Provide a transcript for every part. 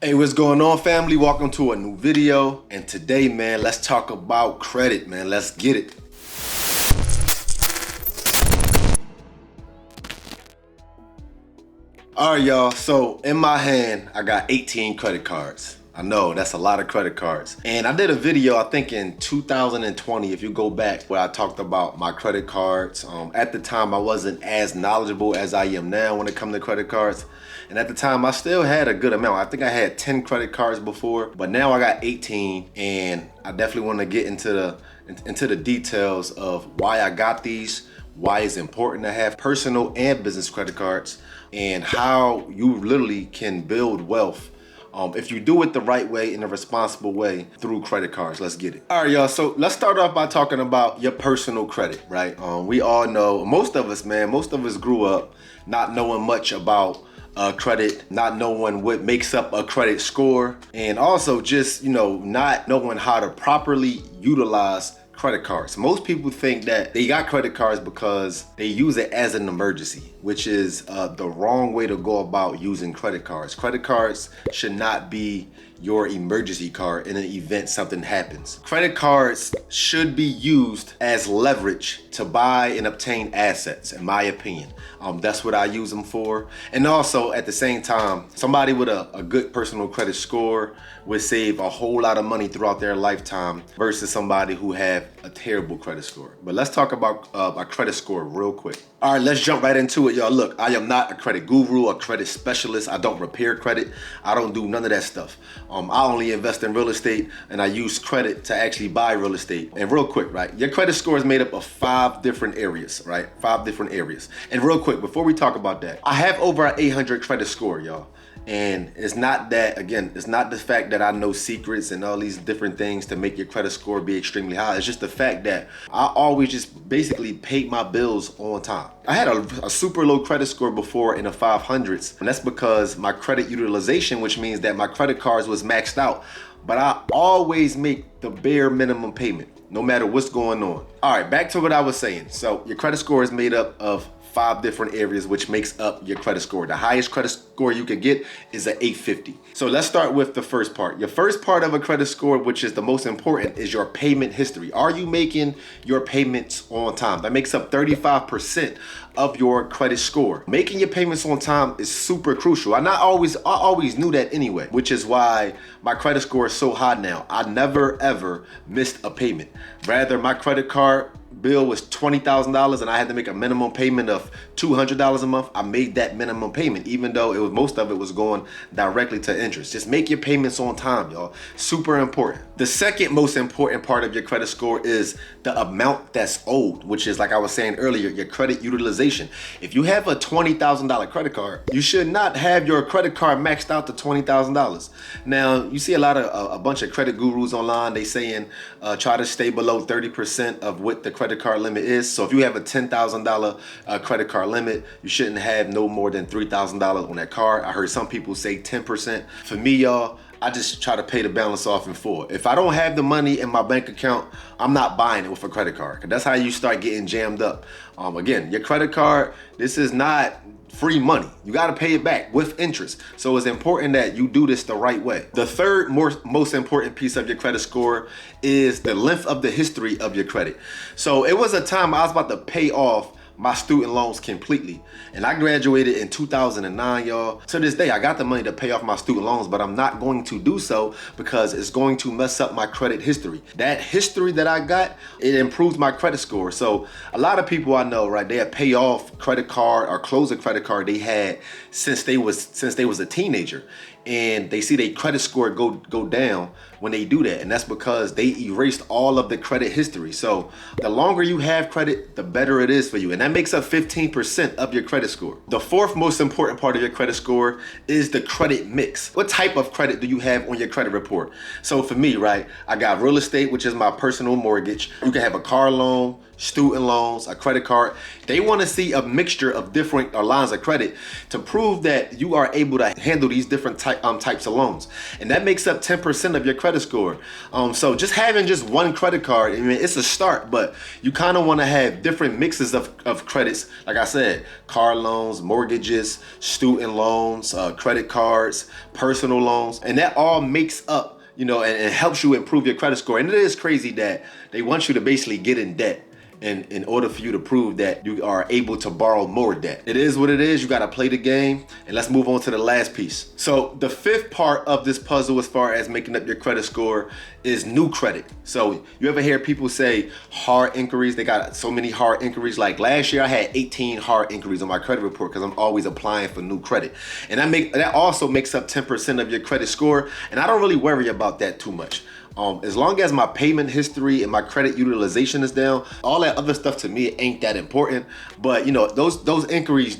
Hey, what's going on, family? Welcome to a new video. And today, man, let's talk about credit, man. Let's get it. All right, y'all. So in my hand, I got 18 credit cards. I know that's a lot of credit cards. And I did a video, I think in 2020, if you go back, where I talked about my credit cards. At the time, I wasn't as knowledgeable as I am now when it comes to credit cards. And at the time, I still had a good amount. I think I had 10 credit cards before, but now I got 18. And I definitely want to get into the details of why I got these, why it's important to have personal and business credit cards, and how you literally can build wealth if you do it the right way, in a responsible way, through credit cards. Let's get it. All right, y'all. So let's start off by talking about your personal credit, right? We all know, most of us grew up not knowing much about credit, not knowing what makes up a credit score, and also just, not knowing how to properly utilize credit cards. Most people think that they got credit cards because they use it as an emergency, which is the wrong way to go about using credit cards. Credit cards should not be your emergency card in an event something happens. Credit cards should be used as leverage to buy and obtain assets, in my opinion. That's what I use them for. And also, at the same time, somebody with a good personal credit score would save a whole lot of money throughout their lifetime versus somebody who have a terrible credit score. But let's talk about a credit score real quick. All right, let's jump right into it, y'all. Look, I am not a credit guru, a credit specialist. I don't repair credit. I don't do none of that stuff. I only invest in real estate, and I use credit to actually buy real estate. And real quick, right? Your credit score is made up of 5 different areas, right? 5 different areas. And real quick, before we talk about that, I have over an 800 credit score, y'all. And it's not that, again, it's not the fact that I know secrets and all these different things to make your credit score be extremely high. It's just the fact that I always just basically paid my bills on time. I had a super low credit score before in the 500s, and that's because my credit utilization, which means that my credit cards was maxed out, but I always make the bare minimum payment, no matter what's going on. All right, back to what I was saying. So your credit score is made up of 5 different areas, which makes up your credit score. The highest credit score you can get is an 850. So let's start with the first part. Your first part of a credit score, which is the most important, is your payment history. Are you making your payments on time? That makes up 35% of your credit score. Making your payments on time is super crucial. I always knew that anyway, which is why my credit score is so high now. I never ever missed a payment. Rather, my credit card bill was $20,000 and I had to make a minimum payment of $200 a month. I made that minimum payment, even though most of it was going directly to interest. Just make your payments on time, y'all. Super important. The second most important part of your credit score is the amount that's owed, which is, like I was saying earlier, your credit utilization. If you have a $20,000 credit card, you should not have your credit card maxed out to $20,000. Now, you see a bunch of credit gurus online. They saying try to stay below 30% of what the credit card limit is. So if you have a $10,000 credit card limit, you shouldn't have no more than $3,000 on that card. I heard some people say 10%. For me, y'all, I just try to pay the balance off in full. If I don't have the money in my bank account, I'm not buying it with a credit card, because that's how you start getting jammed up. Again, your credit card, this is not free money. You got to pay it back with interest. So it's important that you do this the right way. The third most important piece of your credit score is the length of the history of your credit. So it was a time I was about to pay off my student loans completely, and I graduated in 2009, y'all. To this day, I got the money to pay off my student loans, but I'm not going to do so because it's going to mess up my credit history. That history that I got, it improves my credit score. So a lot of people I know, right, they have pay off credit card or close a credit card they had since they was a teenager, and they see their credit score go down when they do that. And that's because they erased all of the credit history. So the longer you have credit, the better it is for you. And that makes up 15% of your credit score. The fourth most important part of your credit score is the credit mix. What type of credit do you have on your credit report? So for me, right, I got real estate, which is my personal mortgage. You can have a car loan, student loans, a credit card. They want to see a mixture of different lines of credit to prove that you are able to handle these different types of loans. And that makes up 10% of your credit score. So just having just one credit card, I mean, it's a start, but you kind of want to have different mixes of credits. Like I said, car loans, mortgages, student loans, credit cards, personal loans, and that all makes up, and helps you improve your credit score. And it is crazy that they want you to basically get in debt in order for you to prove that you are able to borrow more debt. It is what it is. You got to play the game. And let's move on to the last piece. So the fifth part of this puzzle as far as making up your credit score is new credit. So you ever hear people say hard inquiries? They got so many hard inquiries. Like last year I had 18 hard inquiries on my credit report because I'm always applying for new credit. And that also makes up 10% of your credit score. And I don't really worry about that too much. As long as my payment history and my credit utilization is down, all that other stuff to me ain't that important. But those inquiries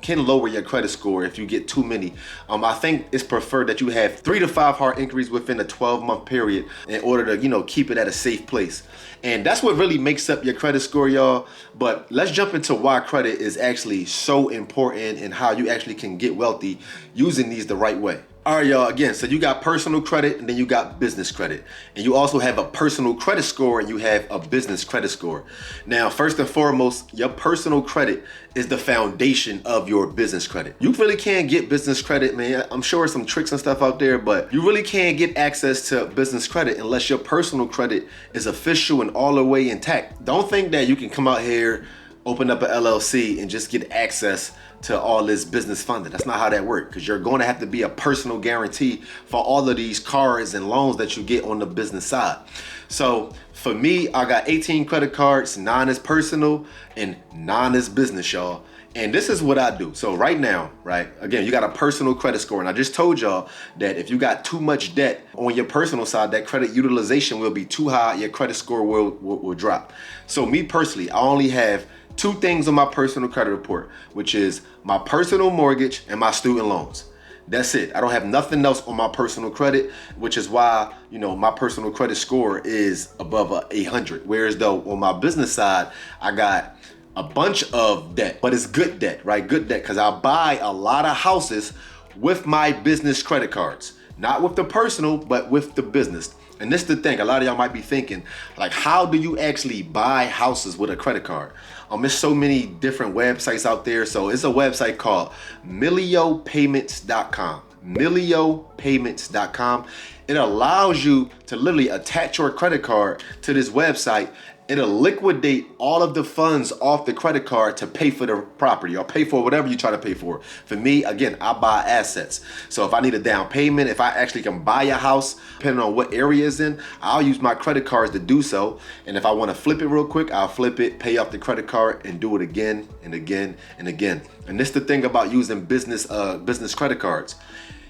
can lower your credit score if you get too many. I think it's preferred that you have 3 to 5 hard inquiries within a 12-month period in order to keep it at a safe place. And that's what really makes up your credit score, y'all. But let's jump into why credit is actually so important and how you actually can get wealthy using these the right way. All right, y'all, again, so you got personal credit and then you got business credit. And you also have a personal credit score and you have a business credit score. Now, first and foremost, your personal credit is the foundation of your business credit. You really can't get business credit, man. I'm sure some tricks and stuff out there, but you really can't get access to business credit unless your personal credit is official and all the way intact. Don't think that you can come out here, open up an LLC and just get access to all this business funding. That's not how that works, because you're going to have to be a personal guarantee for all of these cards and loans that you get on the business side. So for me, I got 18 credit cards, 9 is personal and 9 is business, y'all. And this is what I do. So right now, again, you got a personal credit score. And I just told y'all that if you got too much debt on your personal side, that credit utilization will be too high, your credit score will drop. So me personally, I only have 2 things on my personal credit report, which is my personal mortgage and my student loans. That's it. I don't have nothing else on my personal credit, which is why, my personal credit score is above 800. Whereas though on my business side, I got a bunch of debt, but it's good debt, right? Good debt, because I buy a lot of houses with my business credit cards, not with the personal, but with the business. And this is the thing, a lot of y'all might be thinking, like, how do you actually buy houses with a credit card? There's so many different websites out there. So it's a website called miliopayments.com. miliopayments.com. It allows you to literally attach your credit card to this website. It'll liquidate all of the funds off the credit card to pay for the property or pay for whatever you try to pay for. For me, again, I buy assets. So if I need a down payment, if I actually can buy a house, depending on what area it's in, I'll use my credit cards to do so. And if I want to flip it real quick, I'll flip it, pay off the credit card, and do it again and again and again. And this is the thing about using business credit cards.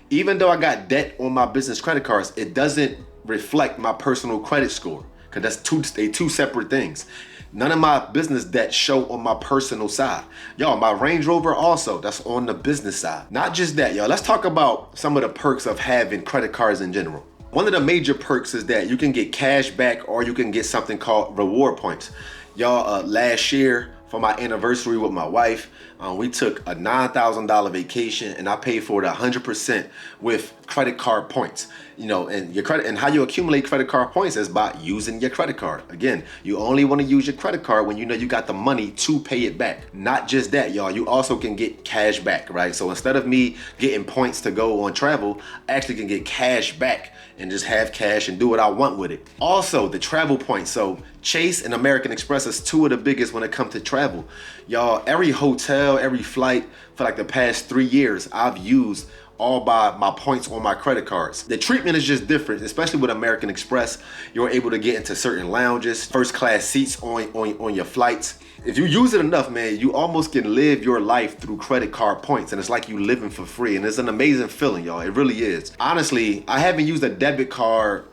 Even though I got debt on my business credit cards, it doesn't reflect my personal credit score, because that's two separate things. None of my business debt show on my personal side. Y'all, my Range Rover also, that's on the business side. Not just that, y'all. Let's talk about some of the perks of having credit cards in general. One of the major perks is that you can get cash back or you can get something called reward points. Y'all, last year for my anniversary with my wife, we took a $9,000 vacation and I paid for it 100% with credit card points. And your credit, and how you accumulate credit card points is by using your credit card. Again, you only want to use your credit card when you know you got the money to pay it back. Not just that, y'all, you also can get cash back, right? So instead of me getting points to go on travel, I actually can get cash back and just have cash and do what I want with it. Also, the travel points. So Chase and American Express is 2 of the biggest when it comes to travel. Y'all, every hotel, every flight for like the past 3 years, I've used all by my points on my credit cards. The treatment is just different, especially with American Express. You're able to get into certain lounges, first class seats on your flights. If you use it enough, man, you almost can live your life through credit card points, and it's like you living for free, and it's an amazing feeling, y'all. It really is. Honestly, I haven't used a debit card.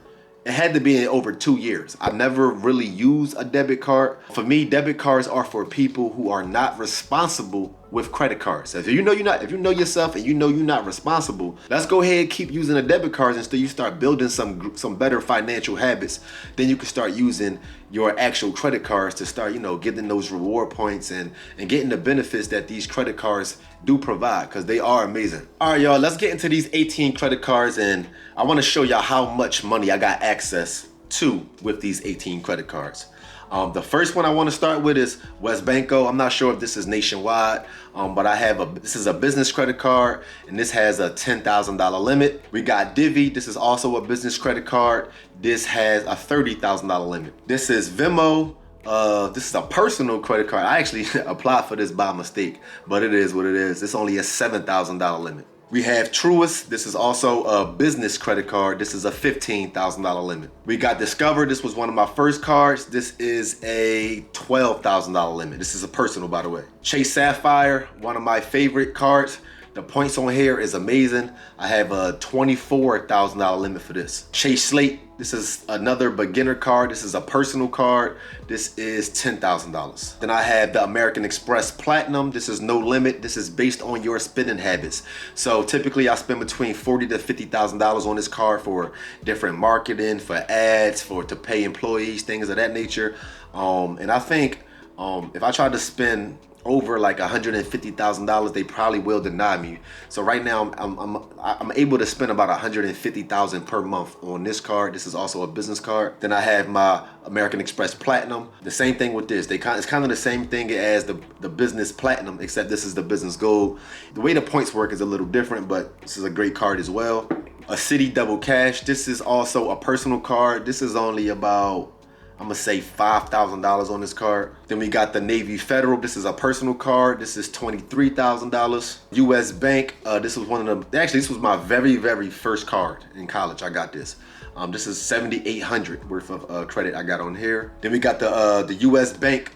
It had to be in over 2 years. I never really used a debit card. For me, debit cards are for people who are not responsible with credit cards. So if you know yourself and you know you're not responsible, let's go ahead and keep using the debit cards until you start building some better financial habits. Then you can start using your actual credit cards to start, getting those reward points and getting the benefits that these credit cards do provide, because they are amazing. All right, y'all, let's get into these 18 credit cards, and I want to show y'all how much money I got access to with these 18 credit cards. The first one I want to start with is WesBanco. I'm not sure if this is nationwide, but this is a business credit card, and this has a $10,000 limit. We got Divvy. This is also a business credit card. This has a $30,000 limit. This is Venmo. This is a personal credit card. I actually applied for this by mistake, but it is what it is. It's only a $7,000 limit. We have Truist. This is also a business credit card. This is a $15,000 limit. We got Discover. This was one of my first cards. This is a $12,000 limit. This is a personal, by the way. Chase Sapphire, one of my favorite cards. The points on here is amazing. I have a $24,000 limit for this. Chase Slate. This is another beginner card. This is a personal card. This is $10,000. Then I have the American Express Platinum. This is no limit. This is based on your spending habits. So typically I spend between $40,000 to $50,000 on this card for different marketing, for ads, to pay employees, things of that nature. And I think if I try to spend over like $150,000, they probably will deny me. So right now I'm able to spend about $150,000 per month on this card. This is also a business card. Then I have my American Express Platinum. The same thing with this. It's kind of the same thing as the business Platinum, except this is the business gold. The way the points work is a little different, but this is a great card as well. A Citi Double Cash. This is also a personal card. This is only about, I'm gonna say $5,000 on this card. Then we got the Navy Federal. This is a personal card. This is $23,000. US Bank. This was this was my very, very first card in college. I got this. This is $7,800 worth of credit I got on here. Then we got the US Bank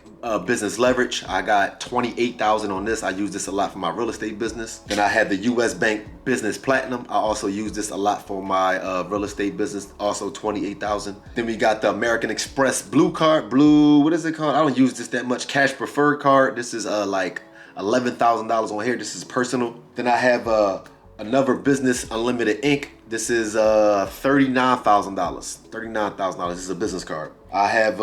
business leverage. I got $28,000 on this. I use this a lot for my real estate business. Then I had the US Bank business platinum. I also use this a lot for my real estate business, also $28,000. Then we got the American Express blue card. What is it called? I don't use this that much. Cash preferred card. This is like $11,000 on here. This is personal. Then I have another business unlimited Inc. This is $39,000. $39,000. This is a business card. I have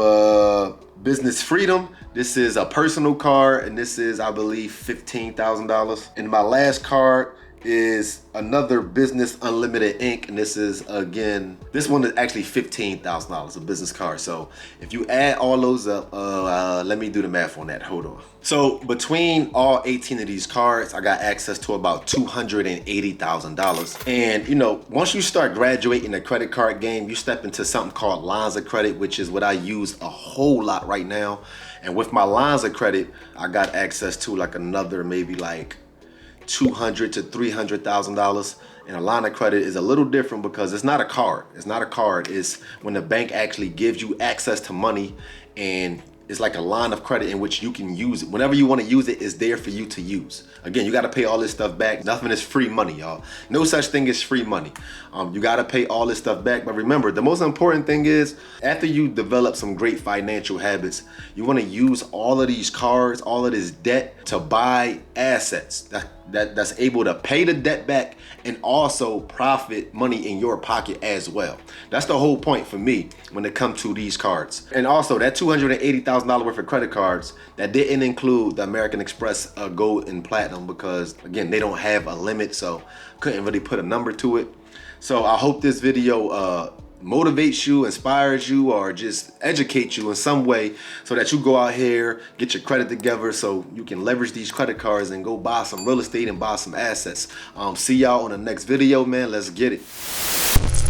Business Freedom. This is a personal card, and this is, I believe, $15,000. And my last card is another Business Unlimited Inc. And this is, again, this one is actually $15,000, a business card. So if you add all those up, let me do the math on that. Hold on. So between all 18 of these cards, I got access to about $280,000. And once you start graduating the credit card game, you step into something called lines of credit, which is what I use a whole lot right now. And with my lines of credit, I got access to like another maybe like $200,000 to $300,000. And a line of credit is a little different because it's not a card. It's not a card. It's when the bank actually gives you access to money, and it's like a line of credit in which you can use it. Whenever you want to use it, it's there for you to use. Again, you got to pay all this stuff back. Nothing is free money, y'all. No such thing as free money. You got to pay all this stuff back. But remember, the most important thing is after you develop some great financial habits, you want to use all of these cards, all of this debt to buy assets that's able to pay the debt back and also profit money in your pocket as well. That's the whole point for me when it comes to these cards. And also that $280,000 worth of credit cards, that didn't include the American Express Gold and Platinum because, again, they don't have a limit, so couldn't really put a number to it. So I hope this video motivates you, inspires you, or just educates you in some way so that you go out here, get your credit together so you can leverage these credit cards and go buy some real estate and buy some assets. See y'all on the next video, man. Let's get it.